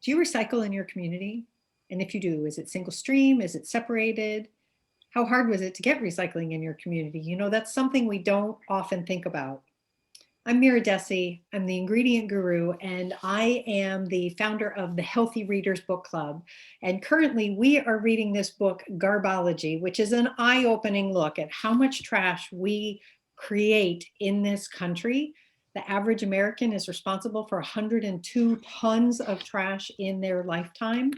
Do you recycle in your community? And if you do, is it single stream? Is it separated? How hard was it to get recycling in your community? You know, that's something we don't often think about. I'm Mira Dessy. I'm the ingredient guru, and I am the founder of the Healthy Readers Book Club. And currently we are reading this book, Garbology, which is an eye-opening look at how much trash we create in this country. The average American is responsible for 102 tons of trash in their lifetime.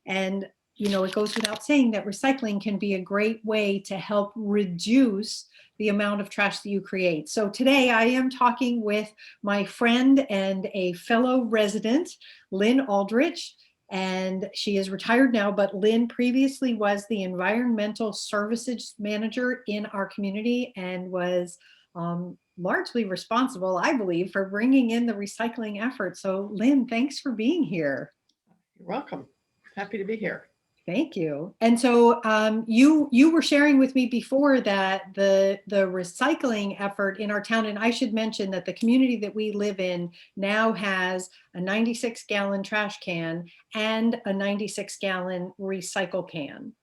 And, you know, it goes without saying that recycling can be a great way to help reduce the amount of trash that you create. So today I am talking with my friend and a fellow resident, Lynn Aldrich, and she is retired now, but Lynn previously was the environmental services manager in our community and was largely responsible, I believe, for bringing in the recycling effort. So Lynn, thanks for being here. You're welcome. Happy to be here. Thank you. And so you were sharing with me before that the recycling effort in our town, and I should mention that the community that we live in now has a 96-gallon trash can and a 96-gallon recycle can.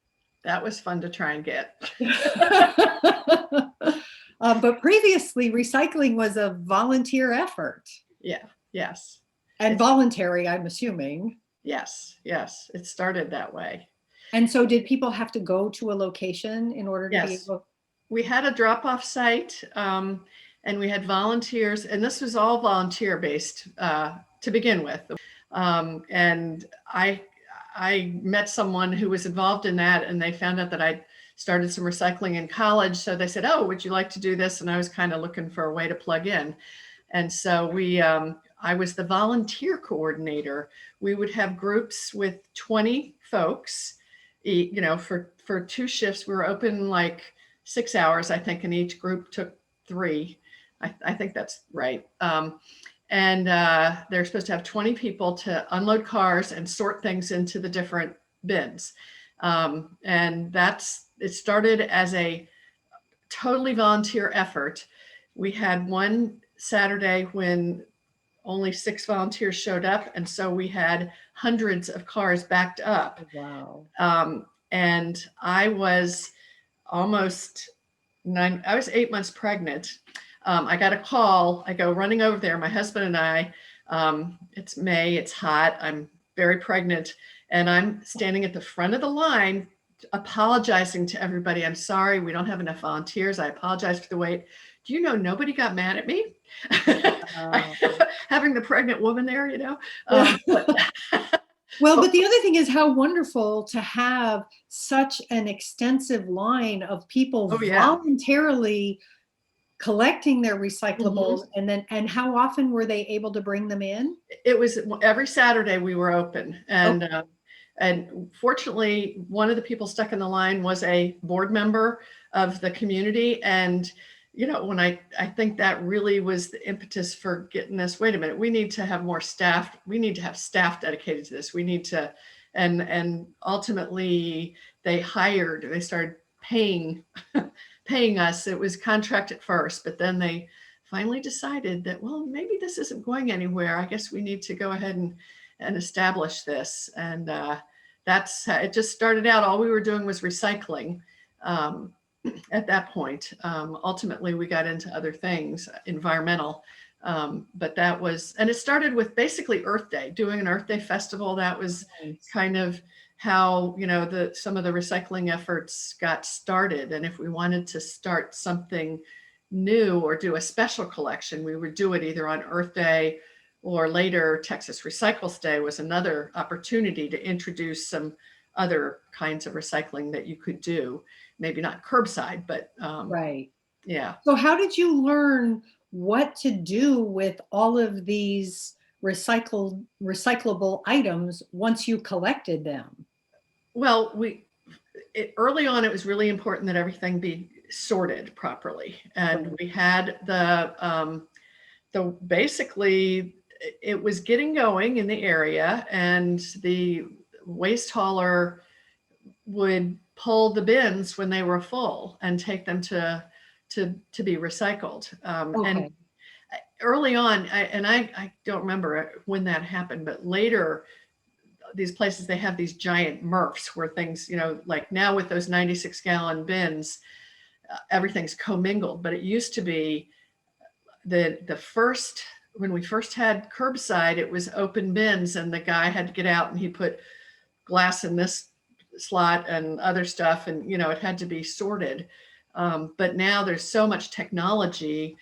That was fun to try and get. But previously, recycling was a volunteer effort. Yeah, yes. And voluntary, I'm assuming. Yes, yes. It started that way. And so did people have to go to a location in order to be able? We had a drop-off site and we had volunteers, and this was all volunteer-based to begin with. And I met someone who was involved in that, and they found out that I'd started some recycling in college. So they said, oh, would you like to do this? And I was kind of looking for a way to plug in. And so I was the volunteer coordinator. We would have groups with 20 folks, you know, for 2 shifts. We were open like 6 hours, I think, and each group took 3. I think that's right. And they're supposed to have 20 people to unload cars and sort things into the different bins. And it started as a totally volunteer effort. We had one Saturday when only 6 volunteers showed up. And so we had hundreds of cars backed up. Wow. And I was I was 8 months pregnant. I got a call. I go running over there, my husband and I, it's May, it's hot. I'm very pregnant. And I'm standing at the front of the line, apologizing to everybody. I'm sorry, we don't have enough volunteers. I apologize for the wait. Do you know, nobody got mad at me? Having the pregnant woman there, you know. Well, but the other thing is how wonderful to have such an extensive line of people voluntarily collecting their recyclables. And how often were they able to bring them in? It was every Saturday we were open. And and fortunately, one of the people stuck in the line was a board member of the community. And you know, when I think that really was the impetus for getting this, wait a minute, we need to have more staff. We need to have staff dedicated to this. We need to, and ultimately they started paying us. It was contract at first, but then they finally decided that, well, maybe this isn't going anywhere. I guess we need to go ahead and establish this. And that's, it just started out, all we were doing was recycling. At that point, ultimately we got into other things, environmental, but that was, and it started with basically Earth Day, doing an Earth Day festival. That was kind of how, you know, some of the recycling efforts got started. And if we wanted to start something new or do a special collection, we would do it either on Earth Day or later Texas Recycles Day was another opportunity to introduce some other kinds of recycling that you could do. Maybe not curbside, but right. Yeah. So how did you learn what to do with all of these recyclable items once you collected them? Well, early on, it was really important that everything be sorted properly. And we had basically it was getting going in the area, and the waste hauler would pull the bins when they were full and take them to be recycled. And early on, I don't remember when that happened, but later these places, they have these giant MRFs where things, like now with those 96-gallon bins, everything's commingled. But it used to be when we first had curbside, it was open bins, and the guy had to get out and he put glass in this slot and other stuff, and it had to be sorted. But now there's so much technology,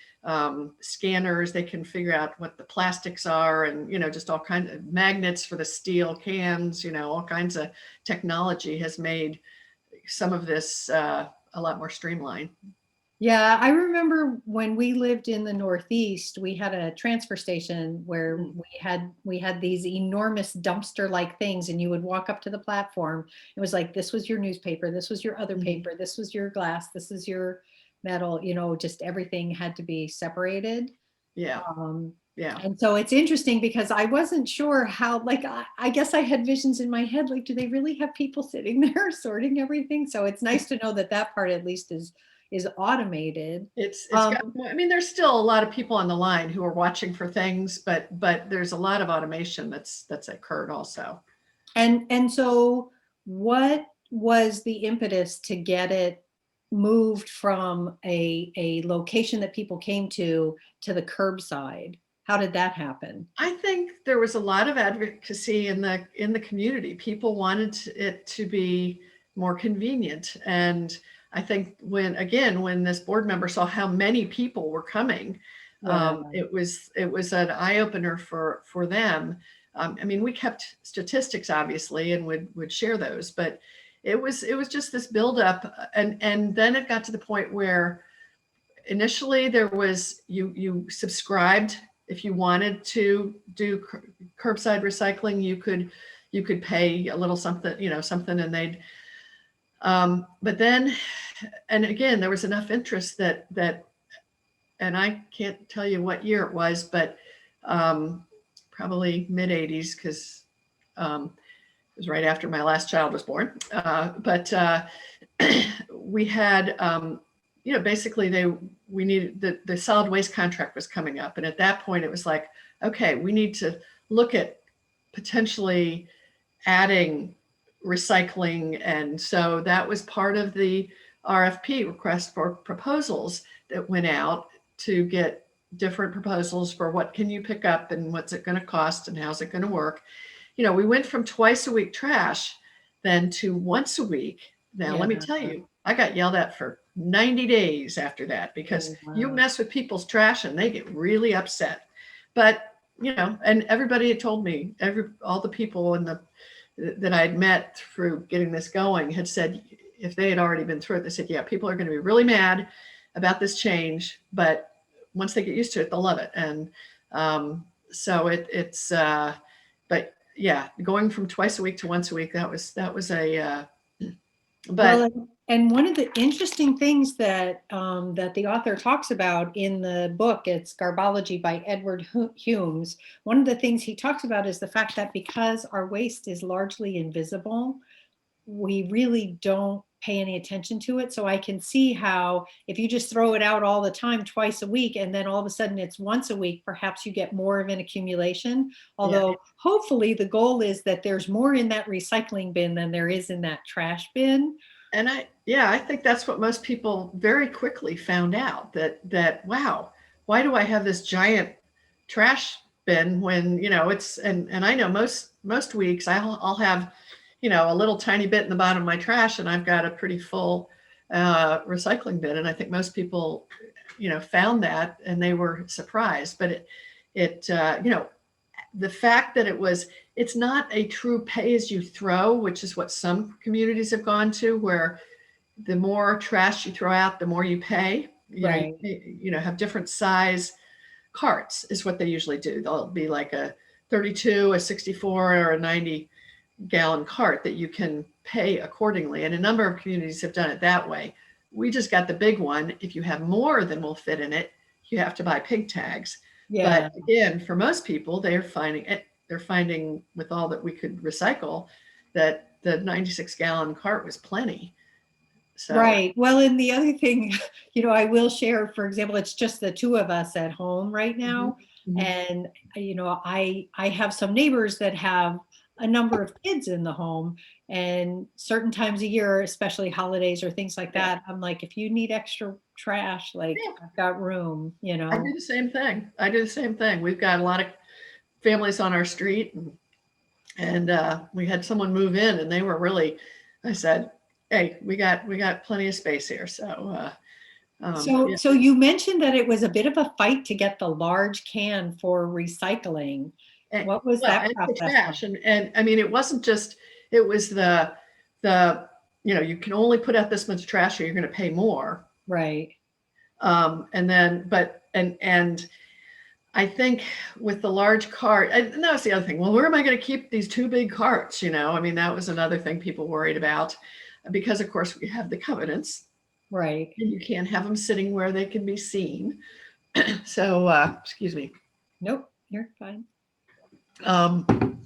scanners, they can figure out what the plastics are, and just all kinds of magnets for the steel cans, all kinds of technology has made some of this a lot more streamlined. Yeah, I remember when we lived in the Northeast, we had a transfer station where we had these enormous dumpster-like things, and you would walk up to the platform. It was like, this was your newspaper, this was your other paper, this was your glass, this is your metal, just everything had to be separated. Yeah. Yeah. And so it's interesting because I wasn't sure how, like, I guess I had visions in my head, like, do they really have people sitting there sorting everything? So it's nice to know that that part at least is automated. It's got, I mean, there's still a lot of people on the line who are watching for things, but there's a lot of automation that's occurred also. And so what was the impetus to get it moved from a location that people came to the curbside? How did that happen? I think there was a lot of advocacy in the community. People wanted it to be more convenient, and I think when this board member saw how many people were coming, it was an eye opener for them. I mean, we kept statistics obviously and would share those, but it was just this buildup, and then it got to the point where initially there was you subscribed. If you wanted to do curbside recycling, you could pay a little something, something, and they'd. But then, and again, there was enough interest that, and I can't tell you what year it was, but probably mid 80s, because it was right after my last child was born. But we had, basically we needed the solid waste contract was coming up. And at that point it was like, okay, we need to look at potentially adding recycling. And so that was part of the RFP, request for proposals, that went out to get different proposals for what can you pick up and what's it going to cost and how's it going to work. We went from twice a week trash then to once a week. Now, let me tell you, I got yelled at for 90 days after that, because you mess with people's trash and they get really upset. But, and everybody had told me, all the people that I'd met through getting this going had said, if they had already been through it, they said, yeah, people are going to be really mad about this change, but once they get used to it, they'll love it. And so it's, but yeah, going from twice a week to once a week, that was but. Well, and one of the interesting things that that the author talks about in the book, it's Garbology by Edward Humes. One of the things he talks about is the fact that because our waste is largely invisible, we really don't pay any attention to it. So I can see how if you just throw it out all the time, twice a week, and then all of a sudden it's once a week, perhaps you get more of an accumulation. Although hopefully the goal is that there's more in that recycling bin than there is in that trash bin. And I think that's what most people very quickly found out, that wow, why do I have this giant trash bin when, it's, and I know most weeks I'll have, a little tiny bit in the bottom of my trash, and I've got a pretty full recycling bin. And I think most people, found that and they were surprised. But the fact that it's not a true pay as you throw, which is what some communities have gone to, where the more trash you throw out, the more you pay. Right. Have different size carts is what they usually do. They'll be like a 32, a 64, or a 90-gallon cart that you can pay accordingly. And a number of communities have done it that way. We just got the big one. If you have more than will fit in it, you have to buy pig tags. Yeah. But again, for most people, they're finding with all that we could recycle, that the 96-gallon cart was plenty. So. Right. Well, and the other thing, I will share, for example, it's just the two of us at home right now. Mm-hmm. And, I have some neighbors that have a number of kids in the home, and certain times a year, especially holidays or things like Yeah. that, I'm like, if you need extra trash, like Yeah. I've got room, you I do know? the same thing. I do the same thing. We've got a lot of families on our street, and we had someone move in, and they were really. I said, "Hey, we got plenty of space here." So, So, yeah, so you mentioned that it was a bit of a fight to get the large can for recycling. and, What was well, that and the process like? trash, and I mean, it wasn't just. It was the you can only put out this much trash, or you're going to pay more. Right. And then, but and I think with the large cart, and that was the other thing. Well, where am I going to keep these two big carts? I mean, that was another thing people worried about, because of course we have the covenants, Right. and you can't have them sitting where they can be seen. So, excuse me. Nope, you're fine. Um,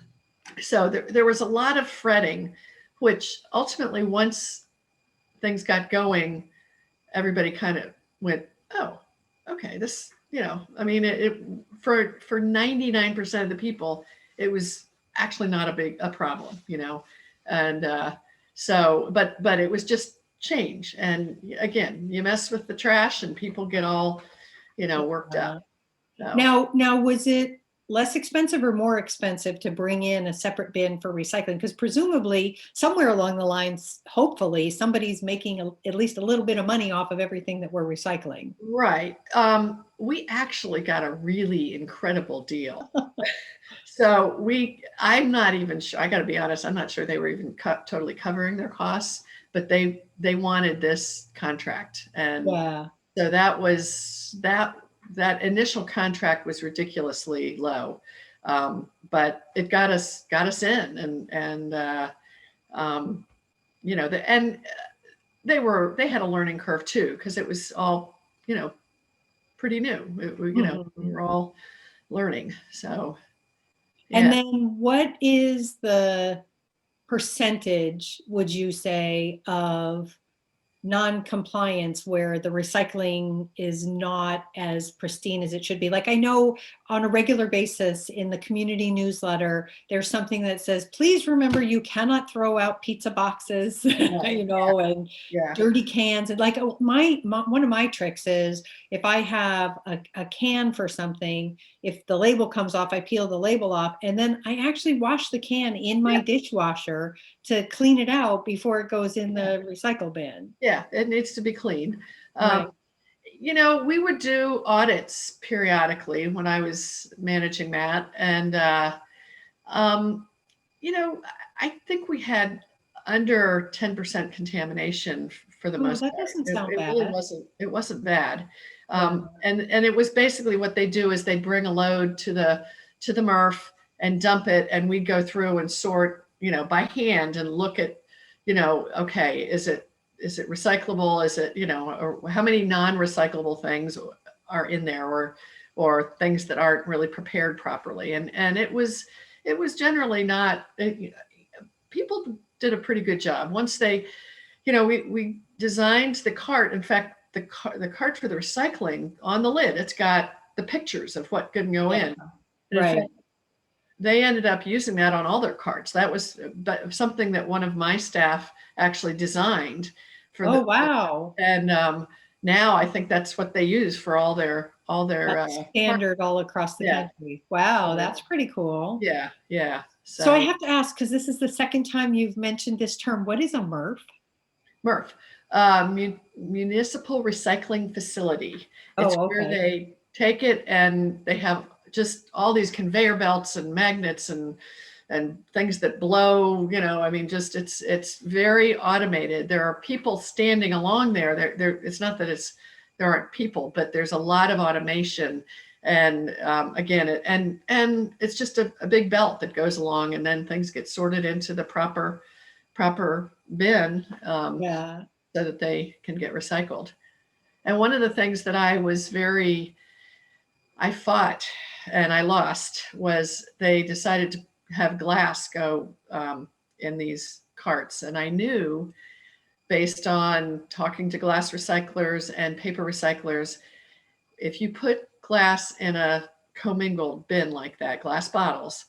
so there was a lot of fretting, which ultimately, once things got going, everybody kind of went, oh, okay, this, I mean, it for 99% of the people, it was actually not a problem, and so, but it was just change. And again, you mess with the trash, and people get all, worked up. So Now, was it less expensive or more expensive to bring in a separate bin for recycling? Because presumably somewhere along the lines, hopefully somebody's making at least a little bit of money off of everything that we're recycling. right, we actually got a really incredible deal. So I'm not even sure. I got to be honest. I'm not sure they were even totally covering their costs, but they wanted this contract, and Yeah. so that initial contract was ridiculously low, but it got us in, and um, and they had a learning curve too, because it was all pretty new. We Mhm. were all learning. So And yeah. then what is the percentage, would you say, of non-compliance where the recycling is not as pristine as it should be? Like, I know on a regular basis in the community newsletter, there's something that says, please remember you cannot throw out pizza boxes, Right. and Yeah. dirty cans. And like one of my tricks is, if I have a can for something, if the label comes off, I peel the label off, and then I actually wash the can in my Yeah. dishwasher to clean it out before it goes in Yeah. the recycle bin. Yeah. It needs to be clean. Right. We would do audits periodically when I was managing that. And, um, you know, I think we had under 10% contamination for the Oh, most that part. doesn't It, sound it really bad. wasn't bad. Yeah. And it was basically, what they do is they bring a load to the MRF and dump it. And we'd go through and sort, by hand, and look at, okay, is it recyclable? Is it, or how many non-recyclable things are in there, or things that aren't really prepared properly. And it was generally not, people did a pretty good job. Once they, we designed the cart. In fact, the cart for the recycling, on the lid, it's got the pictures of what can go Yeah. in. And in Right. fact, they ended up using that on all their carts. That was something that one of my staff actually designed for Oh, the, wow. and now I think that's what they use for all their That's carts. standard all across the Yeah. country. Wow, So, that's pretty cool. yeah, yeah. So I So have to ask, because this is the second time you've mentioned this term, what is a MRF? MRF, Municipal Recycling Facility. It's Oh, where okay. they take it, and they have just all these conveyor belts and magnets and things that blow. I mean, just it's very automated. There are people standing along there. It's not that there aren't people, but there's a lot of automation. And again, and it's just a big belt that goes along, and then things get sorted into the proper bin, Yeah. so that they can get recycled. And one of the things that I fought and I lost, was they decided to have glass go in these carts. And I knew, based on talking to glass recyclers and paper recyclers, if you put glass in a commingled bin like that, glass bottles,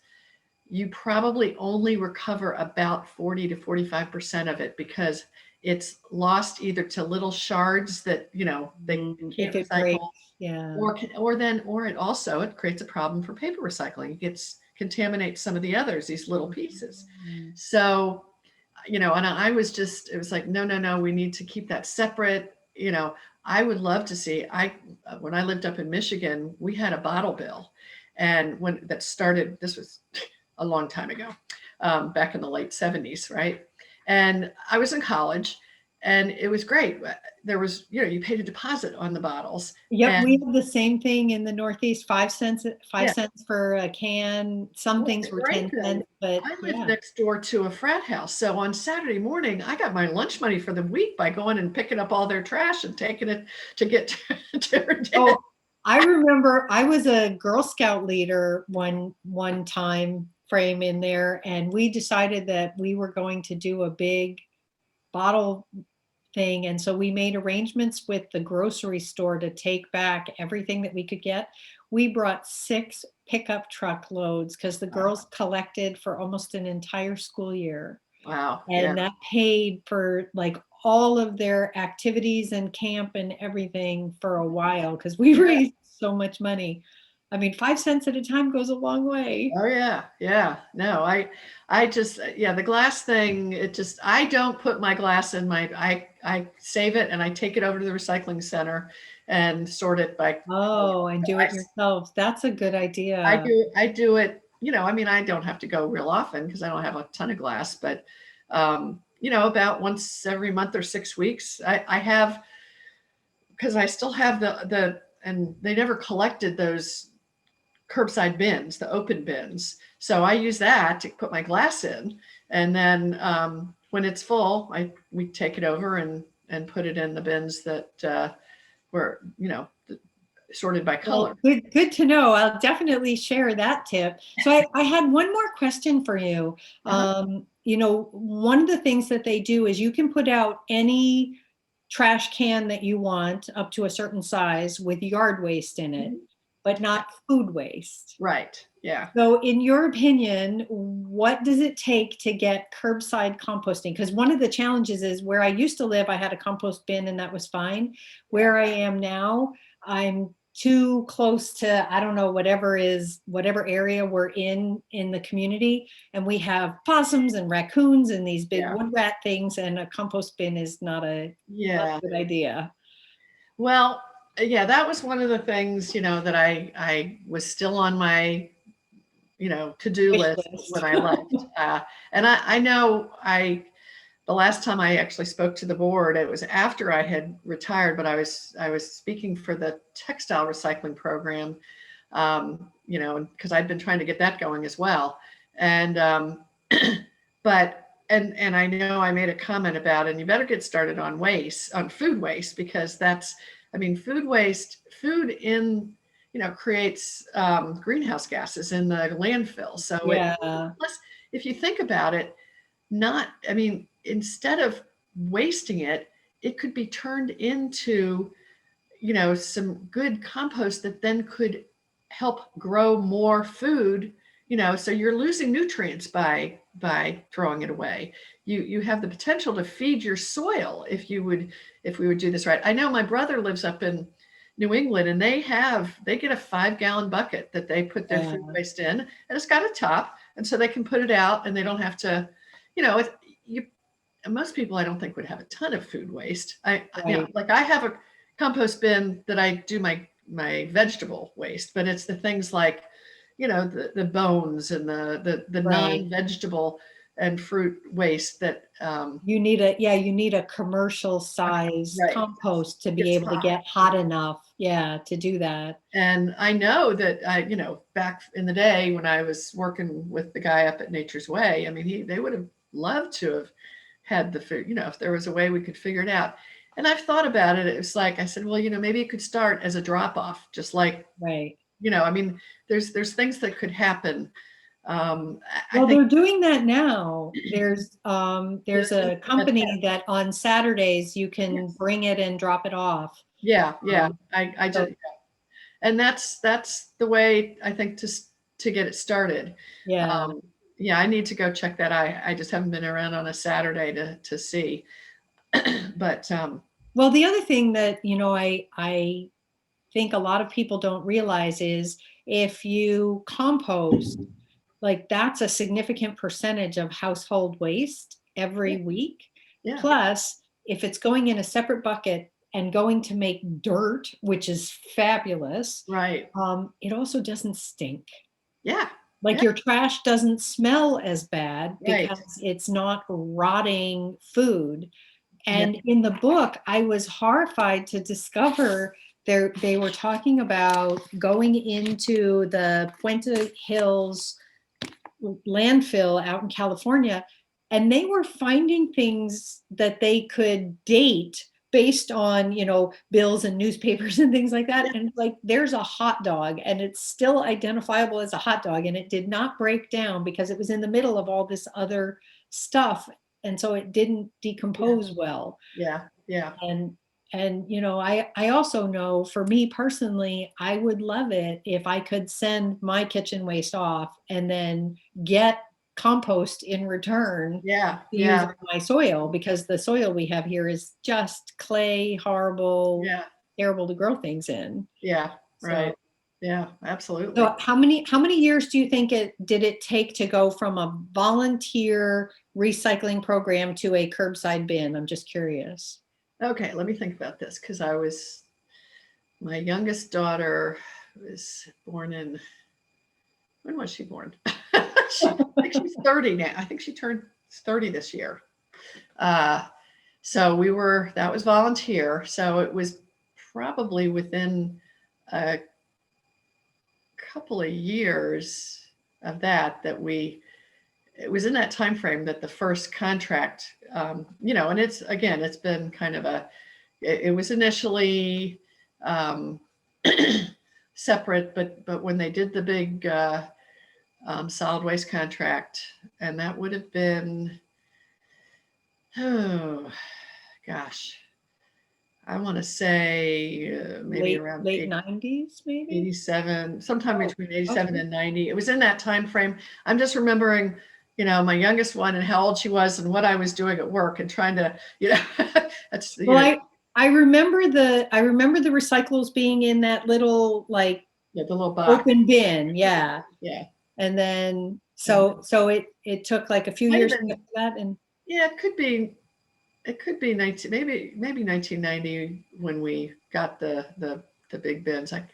you probably only recover about 40 to 45% of it, because it's lost either to little shards that, they If can't it breaks, recycle, yeah. or it also, it creates a problem for paper recycling. It contaminates some of the others, these little pieces. So, and I was it was like, no, we need to keep that separate. I would love to see, when I lived up in Michigan, we had a bottle bill. And this was a long time ago, back in the late 70s, right? And I was in college, and it was great. There was, you paid a deposit on the bottles. Yep, we And have the same thing in the Northeast, 5 cents, yeah, for a can. Some well, things the were great 10 thing, cents, but I lived yeah. next door to a frat house. So on Saturday morning, I got my lunch money for the week by going and picking up all their trash and taking it to get turned in. Oh, I remember I was a Girl Scout leader one time frame in there, and we decided that we were going to do a big bottle thing. And so we made arrangements with the grocery store to take back everything that we could get. We brought 6 pickup truck loads because the girls collected for almost an entire school year. Wow. And Yeah. that paid for like all of their activities and camp and everything for a while, because we raised so much money. I mean, 5 cents at a time goes a long way. Oh yeah. Yeah. No, I just, the glass thing, I don't put my glass in I save it and I take it over to the recycling center and sort it by. Oh, and do it yourself. That's a good idea. I do it, I don't have to go real often because I don't have a ton of glass, but, about once every month or 6 weeks, I have, because I still have and they never collected those curbside bins, the open bins. So I use that to put my glass in. And then when it's full, we take it over and put it in the bins that were, sorted by color. Well, good to know. I'll definitely share that tip. So I had one more question for you. One of the things that they do is you can put out any trash can that you want up to a certain size with yard waste in it, but not food waste. Right. Yeah. So in your opinion, what does it take to get curbside composting? Because one of the challenges is where I used to live, I had a compost bin and that was fine. Where I am now, I'm too close to, I don't know, whatever area we're in the community. And we have possums and raccoons and these big wood rat things, and a compost bin is not a good idea. Well, that was one of the things, that I was still on my, to-do list when I left. And I know the last time I actually spoke to the board, it was after I had retired, but I was speaking for the textile recycling program, because I'd been trying to get that going as well. And, and I know I made a comment about, and you better get started on food waste, because food creates greenhouse gases in the landfill. So plus, if you think about it, instead of wasting it, it could be turned into, some good compost that then could help grow more food, so you're losing nutrients by throwing it away. You have the potential to feed your soil if we would do this right. I know my brother lives up in New England, and they get a 5-gallon bucket that they put their food waste in, and it's got a top, and so they can put it out and they don't have to, most people I don't think would have a ton of food waste. I have a compost bin that I do my vegetable waste, but it's the things like, the bones and the non-vegetable and fruit waste that you need a commercial size compost to be able to get hot enough to do that. And I know that back in the day when I was working with the guy up at Nature's Way, they would have loved to have had the food, if there was a way we could figure it out. And I've thought about it. It was like, I said, well, maybe it could start as a drop off, just like, there's things that could happen. They're doing that now. There's a company that on Saturdays you can bring it and drop it off. I just, and that's the way I think to get it started. Yeah, I need to go check that. I just haven't been around on a Saturday to see. But Well, the other thing that, I think a lot of people don't realize is if you compost, like that's a significant percentage of household waste yeah, every week. yeah, Plus, if it's going in a separate bucket and going to make dirt, which is fabulous, right. it also doesn't stink. Yeah, Like yeah, your trash doesn't smell as bad right. because it's not rotting food. Yeah, And in the book, I was horrified to discover they were talking about going into the Puente Hills landfill out in California, and they were finding things that they could date based on, bills and newspapers and things like that. yeah, And like, there's a hot dog and it's still identifiable as a hot dog, and it did not break down because it was in the middle of all this other stuff. And so it didn't yeah, decompose well. yeah, yeah, And I also know, for me personally, I would love it if I could send my kitchen waste off and then get compost in return yeah, to use yeah, on my soil, because the soil we have here is just clay, horrible, yeah, terrible to grow things in. yeah, So right. Yeah, absolutely. so how many years do you think it did it take to go from a volunteer recycling program to a curbside bin? I'm just curious. Okay, let me think about this because my youngest daughter was born in, when was she born? I think she's 30 now. I think she turned 30 this year. Uh, so that was volunteer. So it was probably within a couple of years of it was in that time frame that the first contract, and it's been kind of it was initially um, separate, but when they did the big solid waste contract, and that would have been, oh gosh, I want to say maybe around Late 90s, maybe? 87, sometime Oh, between 87 okay. and 90. It was in that time frame. I'm just remembering, my youngest one and how old she was and what I was doing at work and trying to, that's, Well, I remember the recyclables being in that little like yeah, the little box. open bin, yeah. Yeah. And then And so it took like a few might have years to been, get to that. And yeah, it could be 19, maybe 1990 when we got the big bins. Like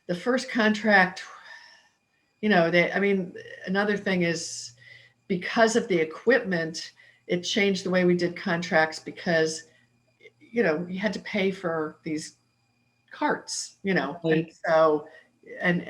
the first contract, another thing is because of the equipment, it changed the way we did contracts because, you had to pay for these carts, and like, so, and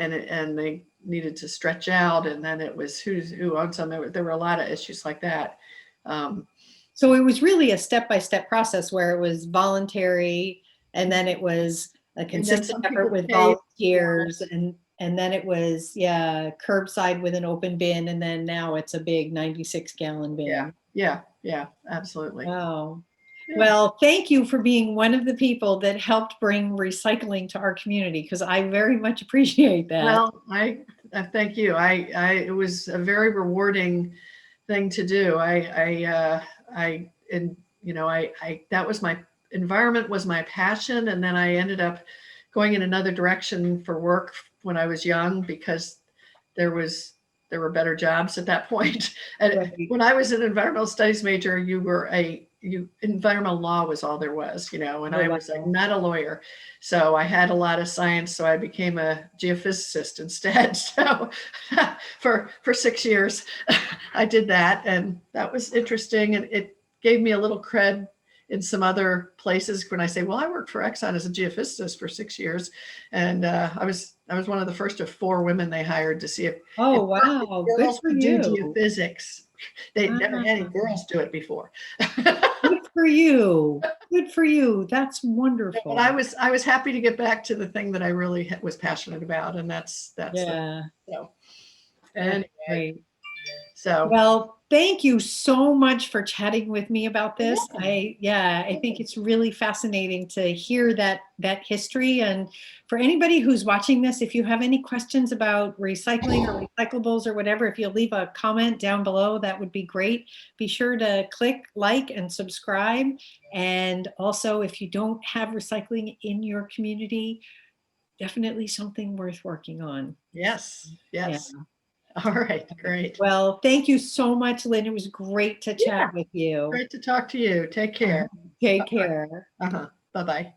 they needed to stretch out, and then it was who owns them. There were a lot of issues like that. Um, so it was really a step-by-step process where it was voluntary, and then it was a and then consistent some effort people with paid for volunteers, it. and then it was, yeah, curbside with an open bin, and then now it's a big 96-gallon Yeah, bin. yeah, yeah, absolutely. Wow. Yeah. Well, thank you for being one of the people that helped bring recycling to our community, because I very much appreciate that. Well, I thank you. It was a very rewarding thing to do. And that was my environment was my passion, and then I ended up going in another direction for work when I was young because there was there were better jobs at that point. And Right. when I was an environmental studies major, environmental law was all there was, and Oh, I was like wow. not a lawyer. So I had a lot of science, so I became a geophysicist instead. So for 6 years, I did that, and that was interesting, and it gave me a little cred in some other places when I say, well, I worked for Exxon as a geophysicist for 6 years, and I was one of the first of 4 women they hired to see if Oh, wow. Good girls for could do you. geophysics. They'd never had any Wow. girls do it before. Good for you. Good for you. That's But wonderful. I was happy to get back to the thing that I really was passionate about, and that's the Yeah, so that's anyway. great. So, Well, thank you so much for chatting with me about you're this. welcome. I think it's really fascinating to hear that history. And for anybody who's watching this, if you have any questions about recycling or recyclables or whatever, if you'll leave a comment down below, that would be great. Be sure to click like and subscribe. And also, if you don't have recycling in your community, definitely something worth working on. Yes. Yeah. Yes. All right. Great. Well, thank you so much, Lynn. It was great to Yeah. chat with you. Great to talk to you. Take care. Take care. Uh-huh. Bye-bye.